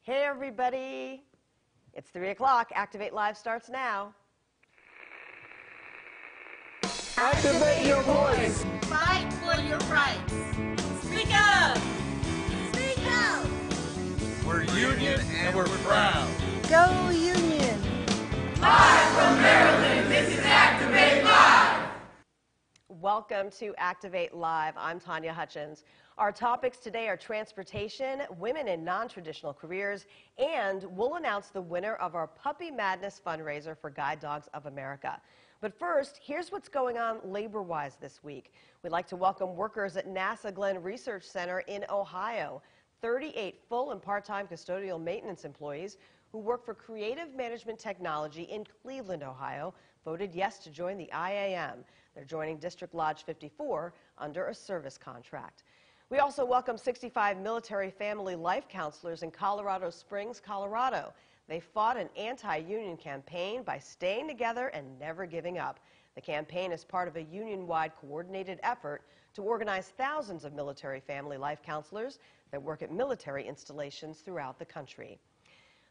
Hey everybody, it's 3 o'clock. Activate Live starts now. Activate your voice. Fight for your rights. Speak up. Speak out. We're union and we're proud. Go Union. Live from Maryland, this is Activate Live. Welcome to Activate Live. I'm Tanya Hutchins. Our topics today are transportation, women in non-traditional careers, and we'll announce the winner of our Puppy Madness fundraiser for Guide Dogs of America. But first, here's what's going on labor-wise this week. We'd like to welcome workers at NASA Glenn Research Center in Ohio. 38 full and part-time custodial maintenance employees who work for Creative Management Technology in Cleveland, Ohio, voted yes to join the IAM. They're joining District Lodge 54 under a service contract. We also welcome 65 military family life counselors in Colorado Springs, Colorado. They fought an anti-union campaign by staying together and never giving up. The campaign is part of a union-wide coordinated effort to organize thousands of military family life counselors that work at military installations throughout the country.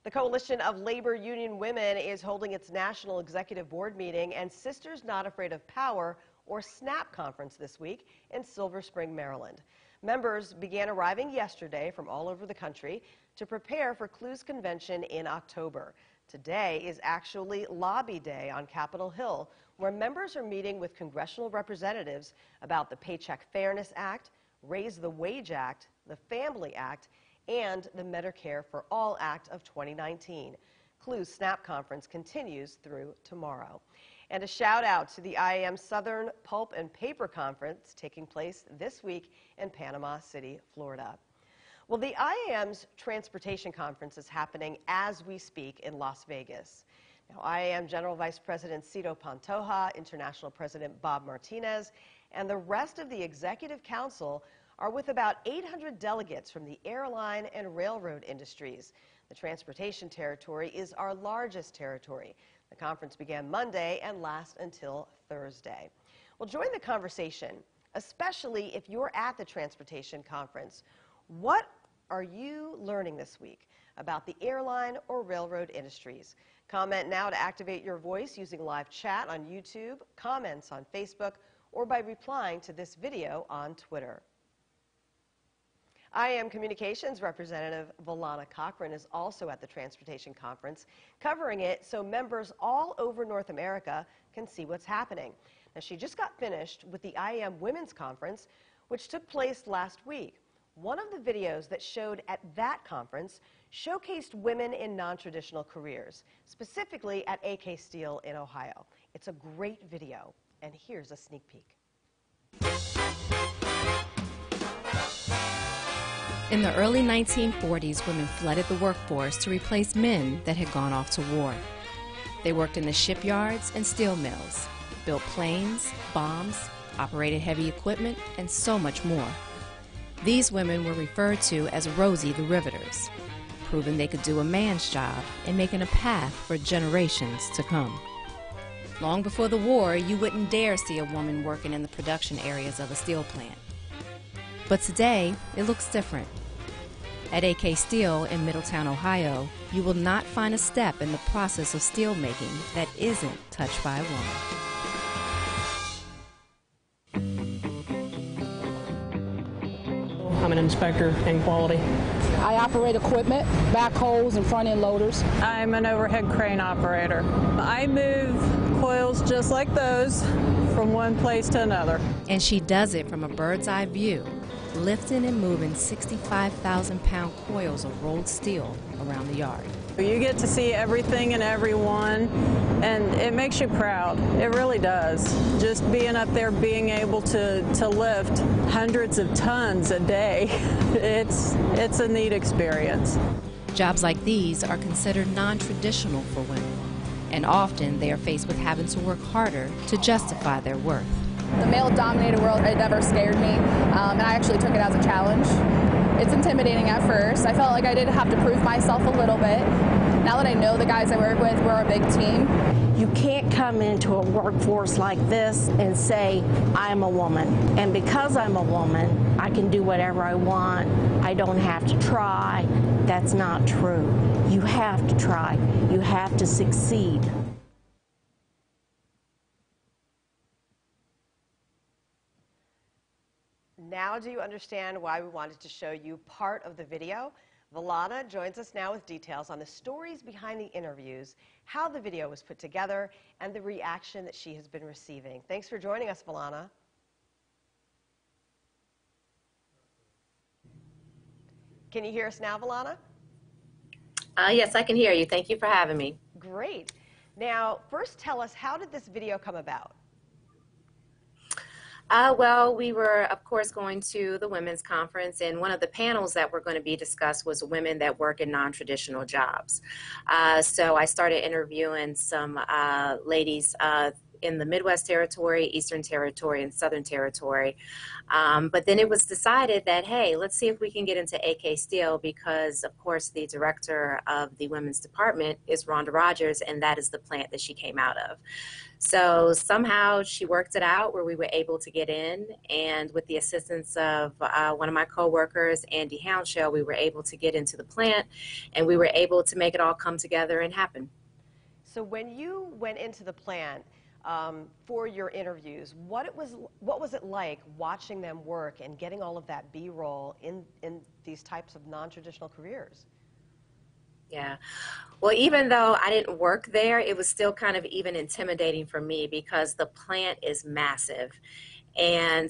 The Coalition of Labor Union Women is holding its National Executive Board meeting and Sisters Not Afraid of Power, or SNAP, conference this week in Silver Spring, Maryland. Members began arriving yesterday from all over the country to prepare for CLU's convention in October. Today is actually Lobby Day on Capitol Hill, where members are meeting with congressional representatives about the Paycheck Fairness Act, Raise the Wage Act, the Family Act, and the Medicare for All Act of 2019. CLU's SNAP conference continues through tomorrow. And a shout out to the IAM Southern Pulp and Paper Conference taking place this week in Panama City, Florida. Well, the IAM's Transportation Conference is happening as we speak in Las Vegas. Now, IAM General Vice President Cito Pantoja, International President Bob Martinez, and the rest of the Executive Council are with about 800 delegates from the airline and railroad industries. The transportation territory is our largest territory. The conference began Monday and lasts until Thursday. Well, join the conversation, especially if you're at the transportation conference. What are you learning this week about the airline or railroad industries? Comment now to activate your voice using live chat on YouTube, comments on Facebook, or by replying to this video on Twitter. IAM Communications representative Valana Cochran is also at the Transportation Conference, covering it so members all over North America can see what's happening. Now, she just got finished with the IAM Women's Conference, which took place last week. One of the videos that showed at that conference showcased women in non-traditional careers, specifically at AK Steel in Ohio. It's a great video, and here's a sneak peek. In the early 1940s, women flooded the workforce to replace men that had gone off to war. They worked in the shipyards and steel mills, built planes, bombs, operated heavy equipment, and so much more. These women were referred to as Rosie the Riveters, proving they could do a man's job and making a path for generations to come. Long before the war, you wouldn't dare see a woman working in the production areas of a steel plant. But today, it looks different. At AK Steel in Middletown, Ohio, you will not find a step in the process of steel making that isn't touched by a woman. I'm an inspector in quality. I operate equipment, backhoes, and front-end loaders. I'm an overhead crane operator. I move coils just like those from one place to another. And she does it from a bird's eye view, lifting and moving 65,000-pound coils of rolled steel around the yard. You get to see everything and everyone, and it makes you proud. It really does. Just being up there, being able to lift hundreds of tons a day, it's a neat experience. Jobs like these are considered non-traditional for women, and often they are faced with having to work harder to justify their worth. The male-dominated world, it never scared me, and I actually took it as a challenge. It's intimidating at first. I felt like I did have to prove myself a little bit. Now that I know the guys I work with, we're a big team. You can't come into a workforce like this and say, I'm a woman. And because I'm a woman, I can do whatever I want. I don't have to try. That's not true. You have to try. You have to succeed. Now do you understand why we wanted to show you part of the video? Valana joins us now with details on the stories behind the interviews, how the video was put together, and the reaction that she has been receiving. Thanks for joining us, Valana. Can you hear us now, Valana? Yes, I can hear you. Thank you for having me. Great. Now, first tell us, how did this video come about? Well, we were, of course, going to the women's conference, and one of the panels that were going to be discussed was women that work in non-traditional jobs. So I started interviewing some ladies in the Midwest Territory, Eastern Territory, and Southern Territory. But then it was decided that, hey, let's see if we can get into AK Steel, because, of course, the director of the women's department is Rhonda Rogers, and that is the plant that she came out of. So somehow she worked it out where we were able to get in, and with the assistance of one of my coworkers, Andy Hounshaw, we were able to get into the plant, and we were able to make it all come together and happen. So when you went into the plant for your interviews, what was it like watching them work and getting all of that B-roll in these types of non-traditional careers? Yeah. Well, even though I didn't work there, it was still kind of even intimidating for me because the plant is massive. And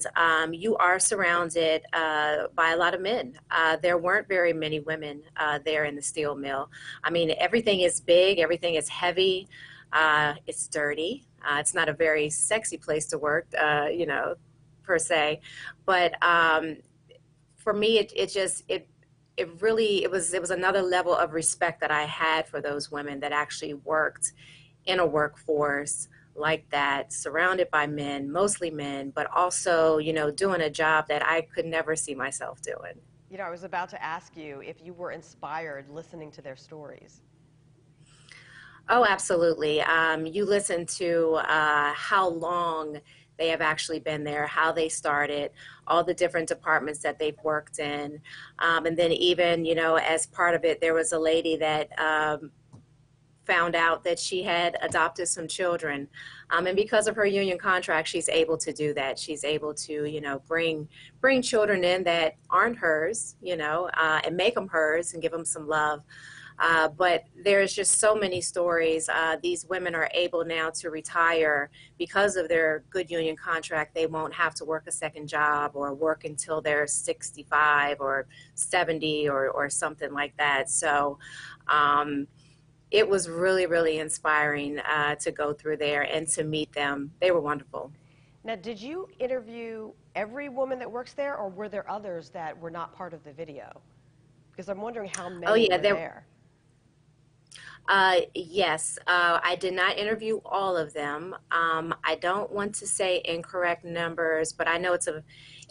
you are surrounded by a lot of men. There weren't very many women there in the steel mill. I mean, everything is big, everything is heavy, it's dirty. It's not a very sexy place to work, you know, per se. But for me, it was another level of respect that I had for those women that actually worked in a workforce like that, surrounded by men, mostly men, but also, you know, doing a job that I could never see myself doing. You know, I was about to ask you if you were inspired listening to their stories. Oh, absolutely. You listen to how long they have actually been there, how they started, all the different departments that they've worked in. And then even, you know, as part of it, there was a lady that found out that she had adopted some children. And because of her union contract, she's able to do that. She's able to, you know, bring children in that aren't hers, you know, and make them hers and give them some love. But there's just so many stories. These women are able now to retire because of their good union contract. They won't have to work a second job or work until they're 65 or 70 or something like that. So it was really, really inspiring to go through there and to meet them. They were wonderful. Now, did you interview every woman that works there, or were there others that were not part of the video? Because I'm wondering how many were there. Yes, I did not interview all of them. I don't want to say incorrect numbers, but I know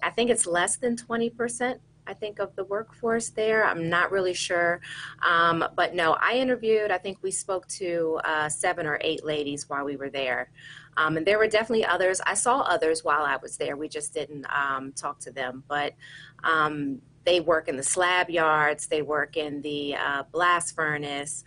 I think it's less than 20%, I think, of the workforce there. I'm not really sure. But no, I interviewed, I think we spoke to 7 or 8 ladies while we were there. And there were definitely others. I saw others while I was there. We just didn't talk to them. But they work in the slab yards, they work in the blast furnace,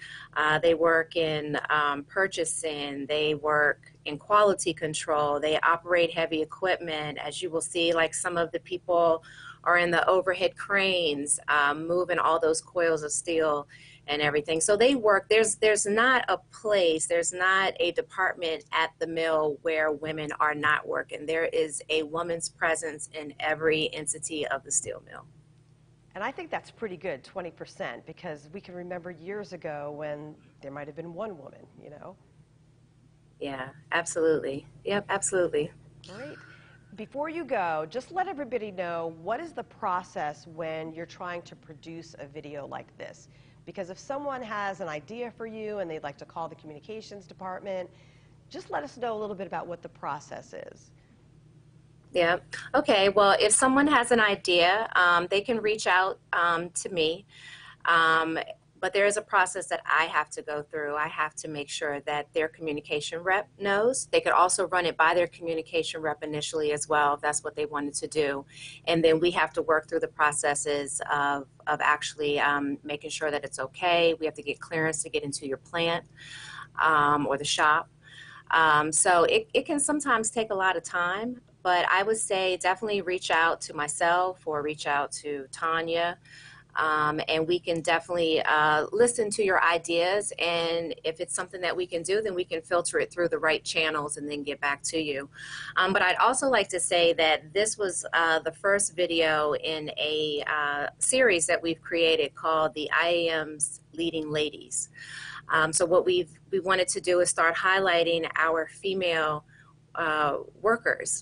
they work in purchasing, they work in quality control, they operate heavy equipment. As you will see, like some of the people are in the overhead cranes, moving all those coils of steel and everything. So they work, there's not a place, there's not a department at the mill where women are not working. There is a woman's presence in every entity of the steel mill. And I think that's pretty good, 20%, because we can remember years ago when there might have been one woman, you know? Yeah, absolutely. Yep, absolutely. Great. Before you go, just let everybody know, what is the process when you're trying to produce a video like this? Because if someone has an idea for you and they'd like to call the communications department, just let us know a little bit about what the process is. Yeah. Okay. Well, if someone has an idea, they can reach out to me. But there is a process that I have to go through. I have to make sure that their communication rep knows. They could also run it by their communication rep initially as well, if that's what they wanted to do. And then we have to work through the processes of actually making sure that it's okay. We have to get clearance to get into your plant or the shop. So it can sometimes take a lot of time, but I would say definitely reach out to myself or reach out to Tanya. And we can definitely listen to your ideas, and if it's something that we can do, then we can filter it through the right channels and then get back to you. But I'd also like to say that this was the first video in a series that we've created called the Iams Leading Ladies. So what we wanted to do is start highlighting our female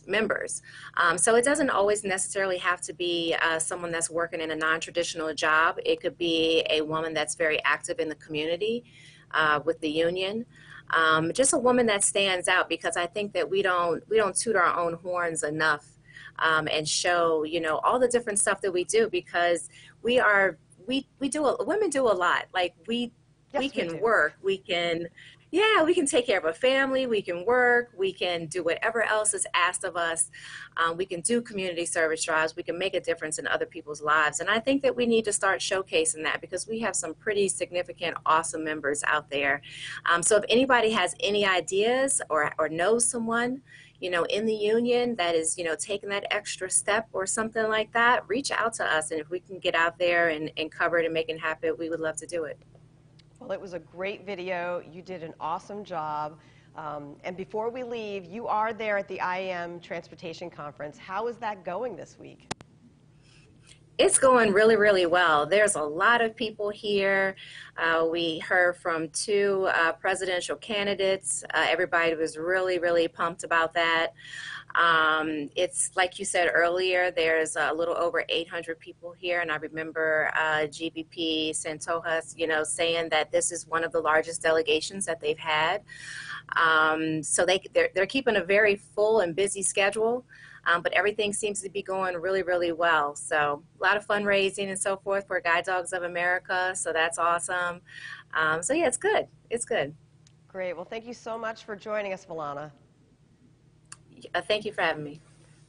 members. So it doesn't always necessarily have to be someone that's working in a non-traditional job. It could be a woman that's very active in the community with the union. Just a woman that stands out, because I think that we don't toot our own horns enough and show, you know, all the different stuff that we do, because women do a lot. Like we can work, we can take care of a family, we can work, we can do whatever else is asked of us. We can do community service drives, we can make a difference in other people's lives. And I think that we need to start showcasing that, because we have some pretty significant, awesome members out there. So if anybody has any ideas or knows someone, you know, in the union that is, you know, taking that extra step or something like that, reach out to us. And if we can get out there and cover it and make it happen, we would love to do it. Well, it was a great video. You did an awesome job. And before we leave, you are there at the IAM Transportation Conference. How is that going this week? It's going really, really well. There's a lot of people here. We heard from 2 presidential candidates. Everybody was really, really pumped about that. It's like you said earlier, there's a little over 800 people here, and I remember GBP Santojas, you know, saying that this is one of the largest delegations that they've had. So they're keeping a very full and busy schedule, but everything seems to be going really, really well. So a lot of fundraising and so forth for Guide Dogs of America, so that's awesome. So yeah, it's good. It's good. Great. Well, thank you so much for joining us, Valana. Thank you for having me.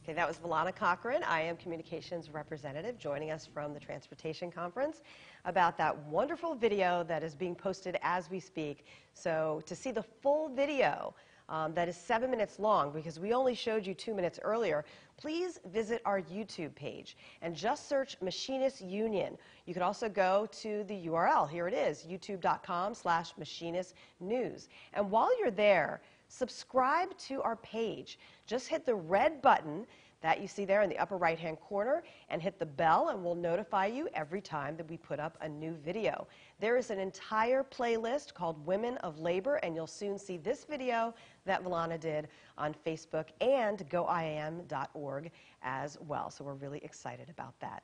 Okay, that was Valana Cochran, IAM Communications representative, joining us from the Transportation Conference about that wonderful video that is being posted as we speak. So to see the full video that is 7 minutes long, because we only showed you 2 minutes earlier, please visit our YouTube page and just search Machinists Union. You can also go to the URL. Here it is, youtube.com/machinistnews. And while you're there, subscribe to our page. Just hit the red button that you see there in the upper right-hand corner and hit the bell, and we'll notify you every time that we put up a new video. There is an entire playlist called Women of Labor, and you'll soon see this video that Valana did on Facebook and goiam.org as well. So we're really excited about that.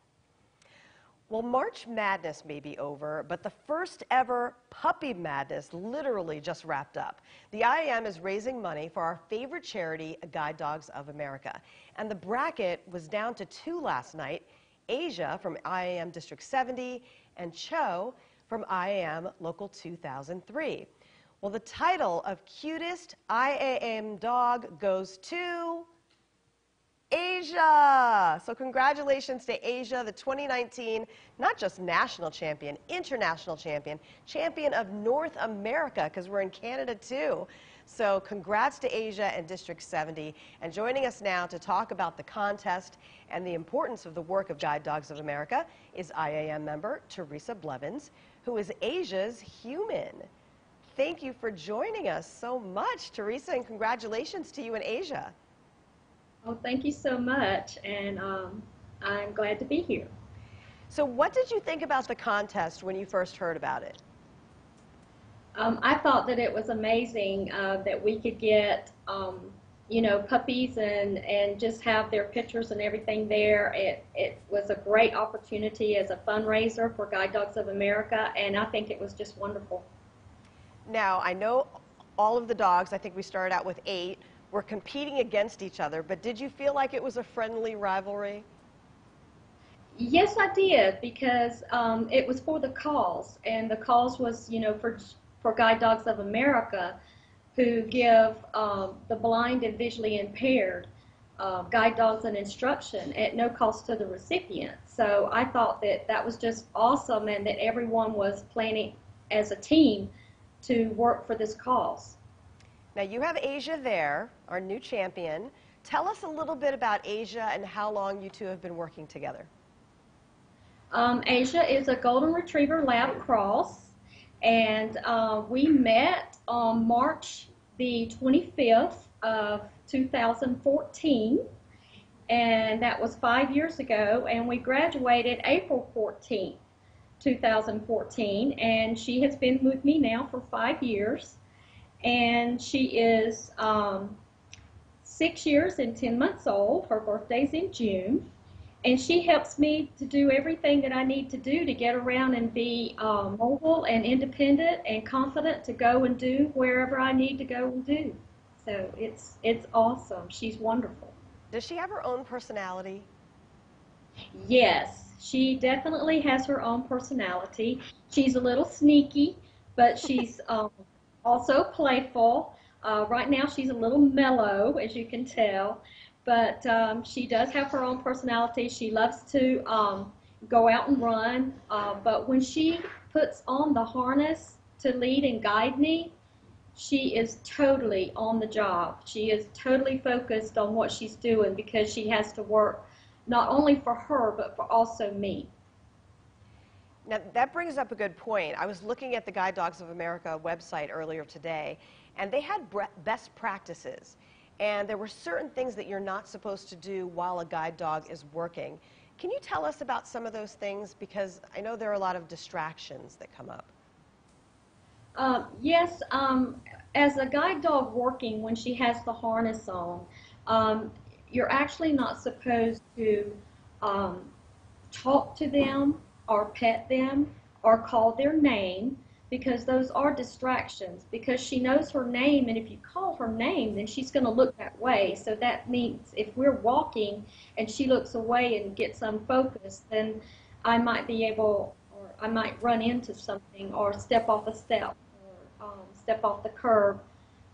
Well, March Madness may be over, but the first ever Puppy Madness literally just wrapped up. The IAM is raising money for our favorite charity, Guide Dogs of America. And the bracket was down to 2 last night, Asia from IAM District 70 and Cho from IAM Local 2003. Well, the title of Cutest IAM Dog goes to Asia. So congratulations to Asia, the 2019, not just national champion, international champion, champion of North America, because we're in Canada too. So congrats to Asia and District 70. And joining us now to talk about the contest and the importance of the work of Guide Dogs of America is IAM member Teresa Blevins, who is Asia's human. Thank you for joining us so much, Teresa, and congratulations to you in Asia. Oh, thank you so much, and I'm glad to be here. So what did you think about the contest when you first heard about it? I thought that it was amazing that we could get, you know, puppies and just have their pictures and everything there. It was a great opportunity as a fundraiser for Guide Dogs of America, and I think it was just wonderful. Now, I know all of the dogs, I think we started out with 8, were competing against each other, but did you feel like it was a friendly rivalry? Yes, I did, because it was for the cause, and the cause was, for Guide Dogs of America, who give the blind and visually impaired guide dogs and instruction at no cost to the recipient. So I thought that that was just awesome, and that everyone was planning as a team to work for this cause. Now you have Asia there, our new champion. Tell us a little bit about Asia and how long you two have been working together. Asia is a Golden Retriever Lab Cross, and we met on March the 25th of 2014, and that was 5 years ago, and we graduated April 14th, 2014, and she has been with me now for 5 years, and she is 6 years and 10 months old. Her birthday's in June. And she helps me to do everything that I need to do to get around and be mobile and independent and confident to go and do wherever I need to go and do. So it's awesome. She's wonderful. Does she have her own personality? Yes, she definitely has her own personality. She's a little sneaky, but she's also playful. Right now she's a little mellow, as you can tell. But she does have her own personality. She loves to go out and run. But when she puts on the harness to lead and guide me, she is totally on the job. She is totally focused on what she's doing, because she has to work not only for her, but for also me. Now, that brings up a good point. I was looking at the Guide Dogs of America website earlier today, and they had best practices. And there were certain things that you're not supposed to do while a guide dog is working. Can you tell us about some of those things? Because I know there are a lot of distractions that come up. Yes, as a guide dog working, when she has the harness on, you're actually not supposed to talk to them or pet them or call their name, because those are distractions, because she knows her name, and if you call her name, then she's going to look that way. So that means if we're walking and she looks away and gets unfocused, then I might be able, or I might run into something, or step off a step, or step off the curb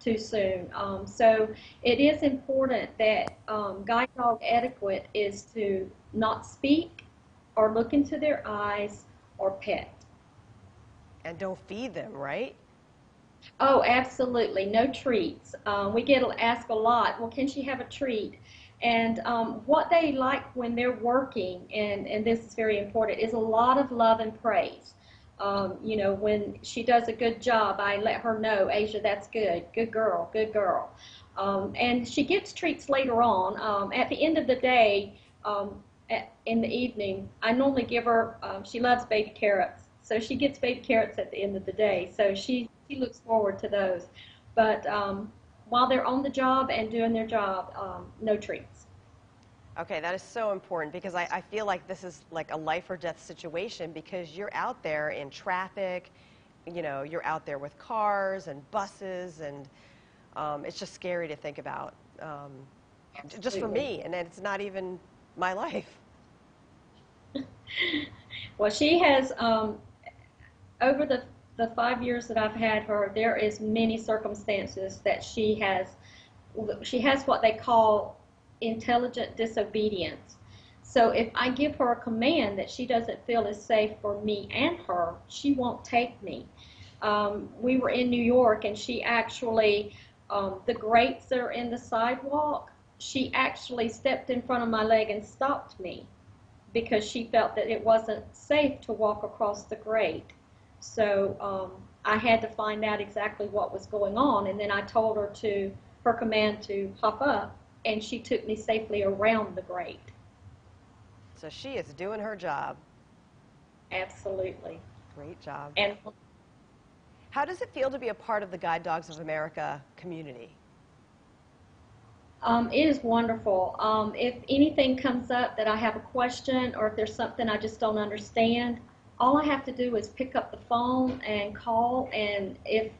too soon. So it is important that guide dog etiquette is to not speak or look into their eyes or pet. And don't feed them, right? Oh, absolutely. No treats. We get asked a lot, well, can she have a treat? And what they like when they're working, and this is very important, is a lot of love and praise. When she does a good job, I let her know, Asia, that's good. Good girl, good girl. And she gets treats later on. At the end of the day, in the evening, I normally give her, she loves baby carrots. So she gets baby carrots at the end of the day. So she looks forward to those. But while they're on the job and doing their job, no treats. Okay, that is so important, because I feel like this is like a life or death situation, because you're out there in traffic, you're out there with cars and buses, and it's just scary to think about, just for me, and it's not even my life. Well, she has, over the 5 years that I've had her, there is many circumstances that she has what they call intelligent disobedience. So if I give her a command that she doesn't feel is safe for me and her, she won't take me. We were in New York, and she actually, the grates that are in the sidewalk, she actually stepped in front of my leg and stopped me, because she felt that it wasn't safe to walk across the grate. So I had to find out exactly what was going on, and then I told her command to hop up, and she took me safely around the grate. So she is doing her job. Absolutely. Great job. And how does it feel to be a part of the Guide Dogs of America community? It is wonderful. If anything comes up that I have a question, or if there's something I just don't understand, all I have to do is pick up the phone and call, and if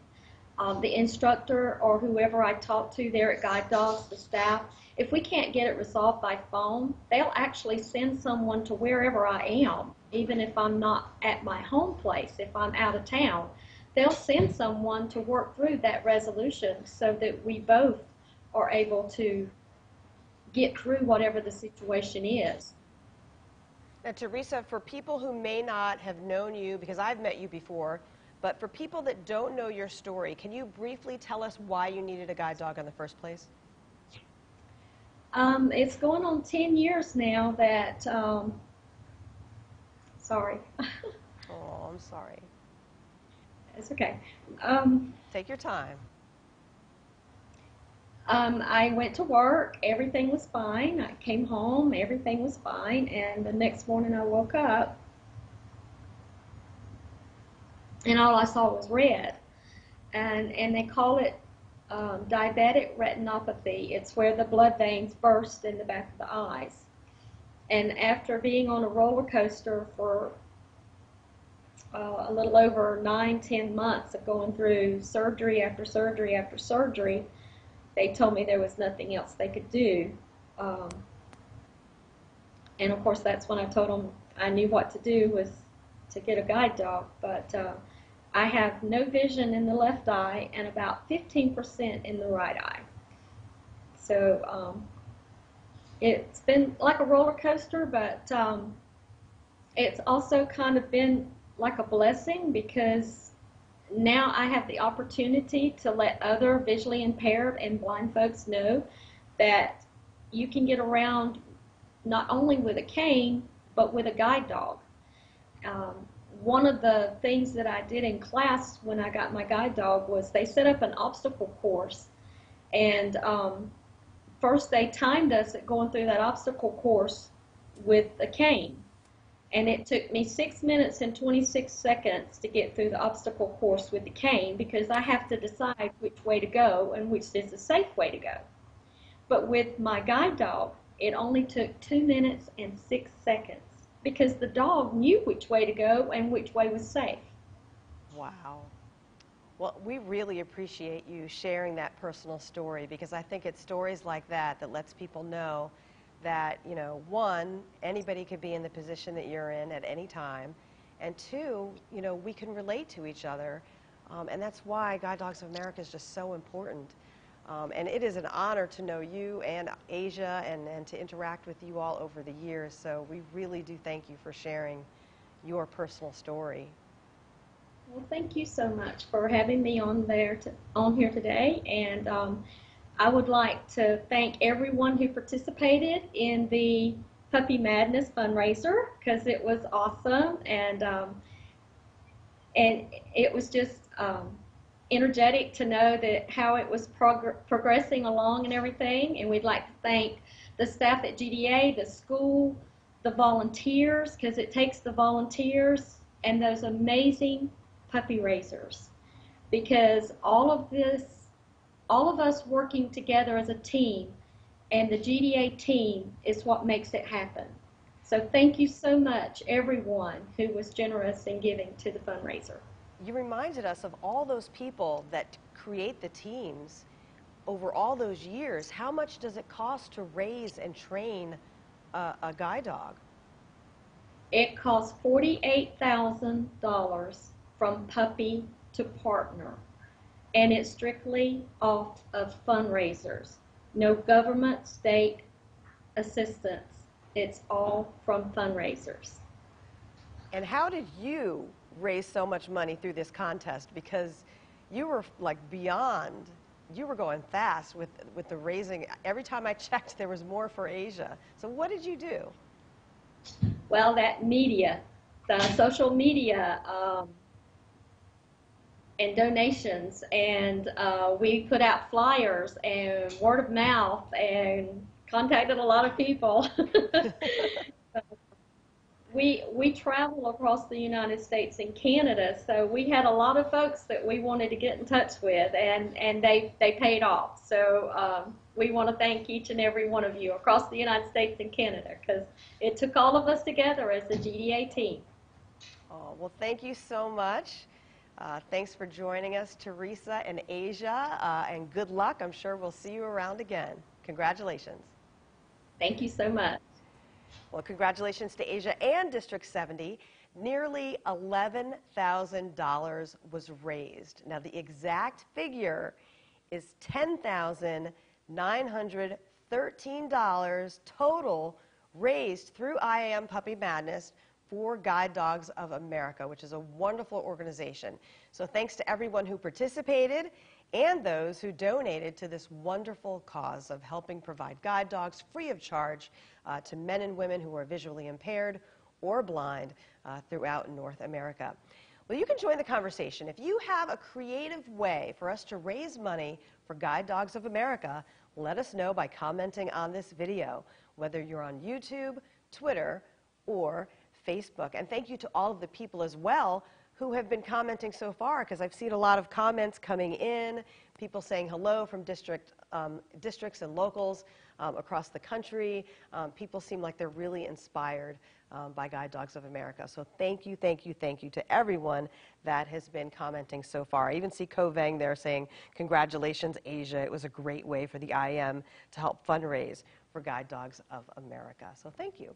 the instructor or whoever I talk to there at Guide Dogs, the staff, if we can't get it resolved by phone, they'll actually send someone to wherever I am, even if I'm not at my home place, if I'm out of town. They'll send someone to work through that resolution so that we both are able to get through whatever the situation is. Now, Teresa, for people who may not have known you, because I've met you before, but for people that don't know your story, can you briefly tell us why you needed a guide dog in the first place? It's going on 10 years now that, sorry. Oh, I'm sorry. It's okay. Take your time. I went to work, everything was fine. I came home, everything was fine, and the next morning I woke up and all I saw was red. And they call it diabetic retinopathy. It's where the blood veins burst in the back of the eyes. And after being on a roller coaster for a little over 9-10 months of going through surgery after surgery after surgery, they told me there was nothing else they could do. And of course that's when I told them I knew what to do was to get a guide dog. But I have no vision in the left eye and about 15% in the right eye. So it's been like a roller coaster, but it's also kind of been like a blessing because now I have the opportunity to let other visually impaired and blind folks know that you can get around not only with a cane, but with a guide dog. One of the things that I did in class when I got my guide dog was they set up an obstacle course. And first they timed us at going through that obstacle course with a cane. And it took me 6 minutes and 26 seconds to get through the obstacle course with the cane because I have to decide which way to go and which is the safe way to go. But with my guide dog, it only took 2 minutes and 6 seconds because the dog knew which way to go and which way was safe. Wow. Well, we really appreciate you sharing that personal story because I think it's stories like that that lets people know that, you know, one, anybody could be in the position that you're in at any time, and two, you know, we can relate to each other, and that's why Guide Dogs of America is just so important. And it is an honor to know you and Asia and to interact with you all over the years, so we really do thank you for sharing your personal story. Well, thank you so much for having me on here today, and I would like to thank everyone who participated in the Puppy Madness fundraiser because it was awesome and it was just energetic to know that how it was progressing along and everything. And we'd like to thank the staff at GDA, the school, the volunteers, because it takes the volunteers and those amazing puppy raisers, because all of us working together as a team and the GDA team is what makes it happen. So thank you so much, everyone who was generous in giving to the fundraiser. You reminded us of all those people that create the teams over all those years. How much does it cost to raise and train a guide dog? It costs $48,000 from puppy to partner. And it's strictly off of fundraisers. No government, state assistance. It's all from fundraisers. And how did you raise so much money through this contest? Because you were like beyond, you were going fast with the raising. Every time I checked, there was more for Asia. So what did you do? Well, that media, the social media, and donations, and we put out flyers and word of mouth and contacted a lot of people. We travel across the United States and Canada, so we had a lot of folks that we wanted to get in touch with, and they paid off. So we want to thank each and every one of you across the United States and Canada, because it took all of us together as the GDA team. Oh, well, thank you so much. Thanks for joining us, Teresa and Asia, and good luck. I'm sure we'll see you around again. Congratulations. Thank you so much. Well, congratulations to Asia and District 70. Nearly $11,000 was raised. Now, the exact figure is $10,913 total raised through IAM Puppy Madness for Guide Dogs of America, which is a wonderful organization. So thanks to everyone who participated and those who donated to this wonderful cause of helping provide guide dogs free of charge to men and women who are visually impaired or blind throughout North America. Well, you can join the conversation. If you have a creative way for us to raise money for Guide Dogs of America, let us know by commenting on this video, whether you're on YouTube, Twitter, or Facebook. And thank you to all of the people as well who have been commenting so far, because I've seen a lot of comments coming in, people saying hello from districts and locals across the country. People seem like they're really inspired by Guide Dogs of America. So thank you, thank you, thank you to everyone that has been commenting so far. I even see Kovang there saying, congratulations, Asia. It was a great way for the IM to help fundraise for Guide Dogs of America. So thank you.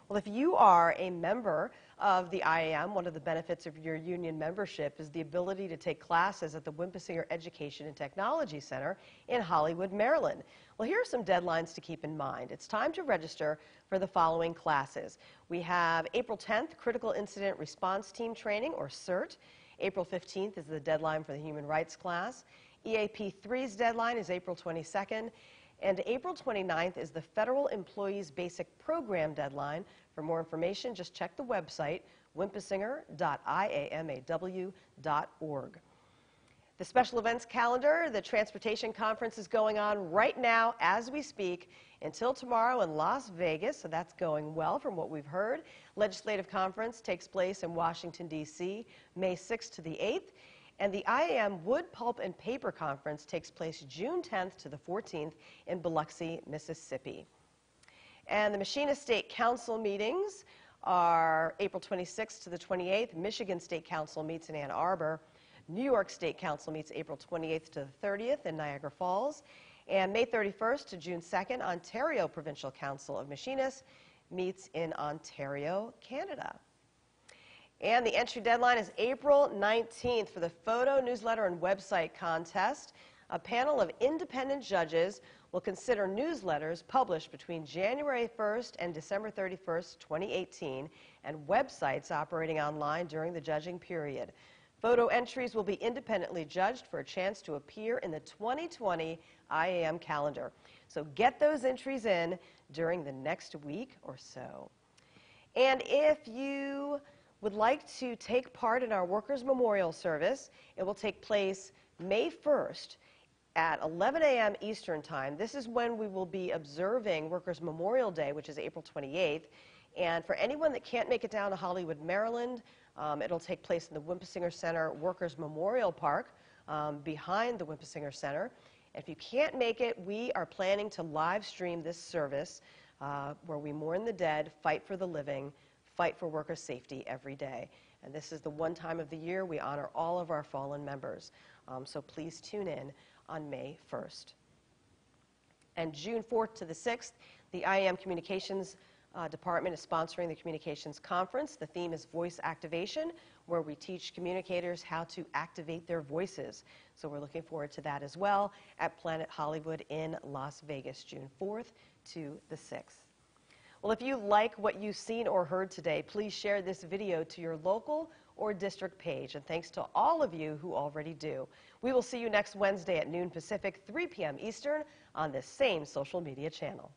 Well, if you are a member of the IAM, one of the benefits of your union membership is the ability to take classes at the Wimpisinger Education and Technology Center in Hollywood, Maryland. Well, here are some deadlines to keep in mind. It's time to register for the following classes. We have April 10th, Critical Incident Response Team Training, or CIRT. April 15th is the deadline for the Human Rights class. EAP 3's deadline is April 22nd. And April 29th is the Federal Employees Basic Program deadline. For more information, just check the website, wimpisinger.iamaw.org. The special events calendar, the Transportation Conference is going on right now as we speak until tomorrow in Las Vegas, so that's going well from what we've heard. Legislative Conference takes place in Washington, D.C., May 6th to the 8th. And the IAM Wood, Pulp, and Paper Conference takes place June 10th to the 14th in Biloxi, Mississippi. And the Machinists State Council meetings are April 26th to the 28th. Michigan State Council meets in Ann Arbor. New York State Council meets April 28th to the 30th in Niagara Falls. And May 31st to June 2nd, Ontario Provincial Council of Machinists meets in Ontario, Canada. And the entry deadline is April 19th for the photo, newsletter, and website contest. A panel of independent judges will consider newsletters published between January 1st and December 31st, 2018, and websites operating online during the judging period. Photo entries will be independently judged for a chance to appear in the 2020 IAM calendar. So get those entries in during the next week or so. And if you would like to take part in our Workers' Memorial Service, it will take place May 1st at 11 a.m. Eastern Time. This is when we will be observing Workers' Memorial Day, which is April 28th. And for anyone that can't make it down to Hollywood, Maryland, it'll take place in the Wimpisinger Center Workers' Memorial Park behind the Wimpisinger Center. And if you can't make it, we are planning to live stream this service where we mourn the dead, fight for the living, fight for worker safety every day. And this is the one time of the year we honor all of our fallen members. So please tune in on May 1st. And June 4th to the 6th, the IAM Communications Department is sponsoring the Communications Conference. The theme is Voice Activation, where we teach communicators how to activate their voices. So we're looking forward to that as well at Planet Hollywood in Las Vegas, June 4th to the 6th. Well, if you like what you've seen or heard today, please share this video to your local or district page. And thanks to all of you who already do. We will see you next Wednesday at noon Pacific, 3 p.m. Eastern on this same social media channel.